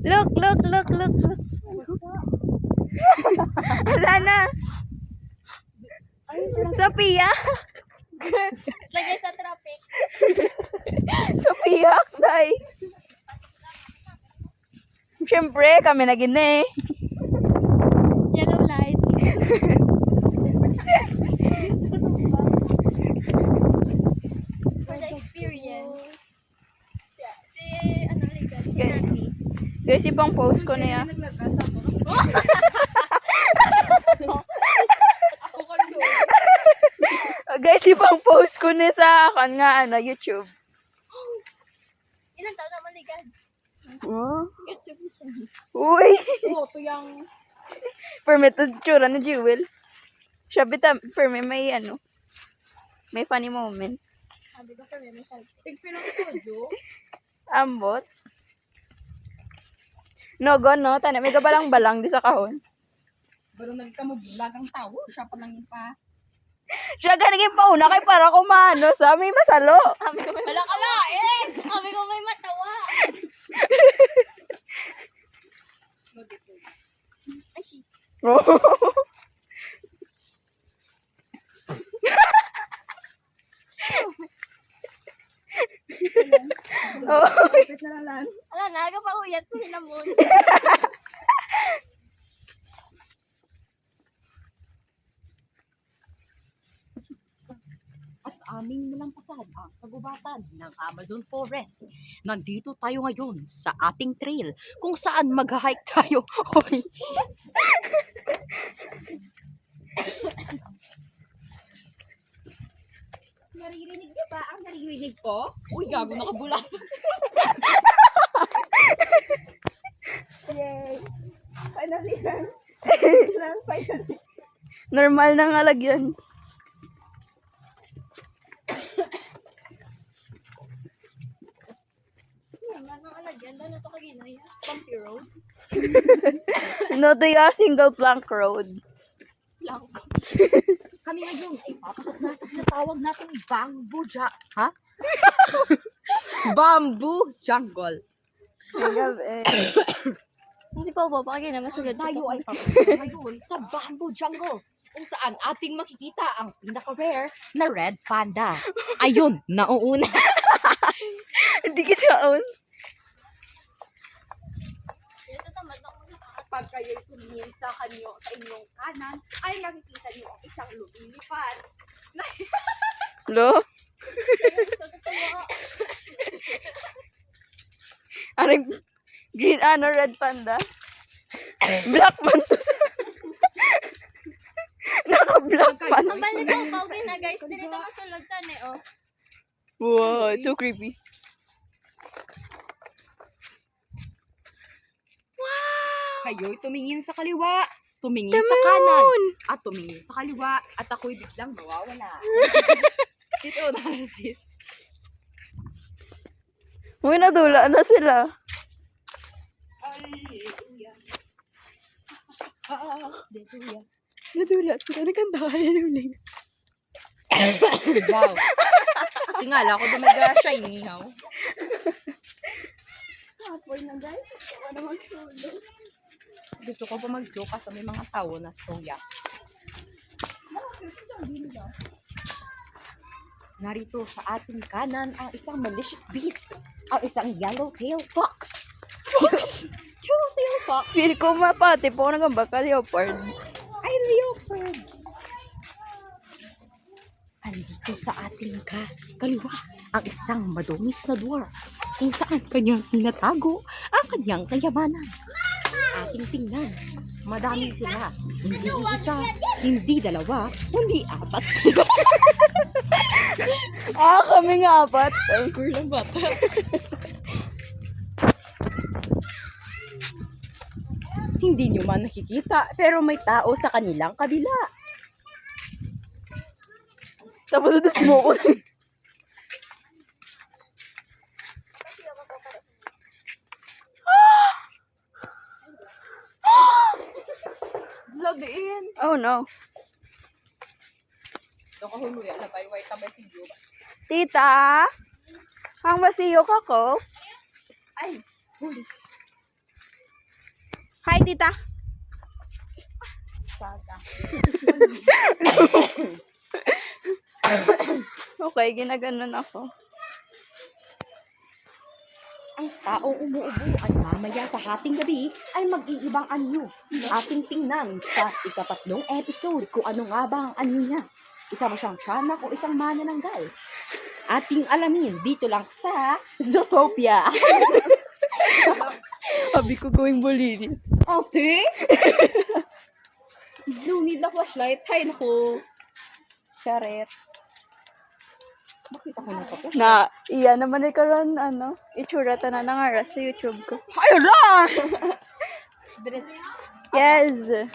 Look, look, look, look, look. Wala na. Sophia. Lagay sa traffic. Sophia, day. Siyempre, kami na gini. Yellow light. For the experience. Si ano legal? Si Nati. Guys, ipang post ko na yan. Guys, ipang post ko na sa akin nga, YouTube. Ilang taon naman legal? Oh. YouTube siya. Uy! Oo, ito yung... Permitted tsura na Jewel. Siya bita, may may funny moment. Sabi ko for me, may salty. Tigpinang todo. Ambot. Nogo, no? Tana, may gabalang-balang di sa kahon. Pero nagkamubulagang tao, siya pa lang pa. Siya ganigin pa una kay para kumano sa may masalo. Sabi ko may wala ka lain! Sabi ko may matawa. Ay, shit. Oh. Oh. Wala na, aga pa uyat ko sila mo. At aming nalampasan ang kagubatan ng Amazon Forest. Nandito tayo ngayon sa ating trail kung saan mag-hike tayo. Hoy. Naririnig niyo ba ang naririnig ko? Uy, gago, nakabulas. Yay! Finally lang. Finally. Normal na nga lagyan. Wala nang alagyan. Doon na ito kaginaya. Bumpy road. No, to ya single plank road. Lang. Kami ngayon ay papasok na sa tinatawag nating bamboo ha? Bamboo jungle. Hindi pa ba? Pakagina, masulad Tayo ay papasok ngayon sa bamboo jungle kung saan ating makikita ang pinaka-rare na red panda. Ayun, nauuna. Hindi kita on. Ito tamad ako lakas. Pag kayo'y tumingin sa inyong kanan, ay makikita niyo ang isang lumilipad. Lo? So, tatawa. Anong green, red panda? Black man to sa... Naka-black man. Ang balik ko, pawin na guys. Dito masulod tan eh, oh. Wow, it's so creepy. Kayo'y tumingin sa kaliwa, tumingin sa kanan, at tumingin sa kaliwa, at ako'y biglang mawawala. Sis, oh, sis. Uy, nadula na sila. Hallelujah. Hallelujah. Nadula sila. Nagkanta ka na uling. Wow. Tingala ko dumaga shiny, how? Apoy na guys. Ano magsulo? Gusto ko pa mag-joke sa may mga tao na soya. Narito sa ating kanan ang isang malicious beast. Ang isang yellow-tailed fox. Yellow-tailed fox? Feel ko mapati po na baka leopard. Ay, leopard. Andito sa ating kaliwa ang isang madumis na dwarf kung saan kanyang tinatago ang kanyang kayamanan. Ating tingnan, madami sila. Hindi isa, hindi dalawa, kundi apat sila. Kami nga apat. Ay, Kurlang bata. Hindi nyo man nakikita, pero may tao sa kanilang kabila. tapos ito smoke ko. Ladiin. Oh no. Ito kahuluyan na bay, white tabay siyo. Tita, ang masiyok ako. Ay, Huli. Hi, tita. Saga. Okay, ginaganon ako. Ang taong umuubo ay mamaya sa hating gabi ay mag-iibang anyo. Ating tingnan sa ika-3 episode kung ano nga ba ang anyo niya. Isa mo siyang tiyanak o isang manananggal. Ating alamin dito lang sa Zootopia. Sabi ko going buliri. Ate? You need na flashlight. Hay, naku. Charet. Bakit ako nagpa-flashlight? Na, iya naman ay karon itsura ta na nga sa YouTube ko. Ayun lang! Dire- Yes!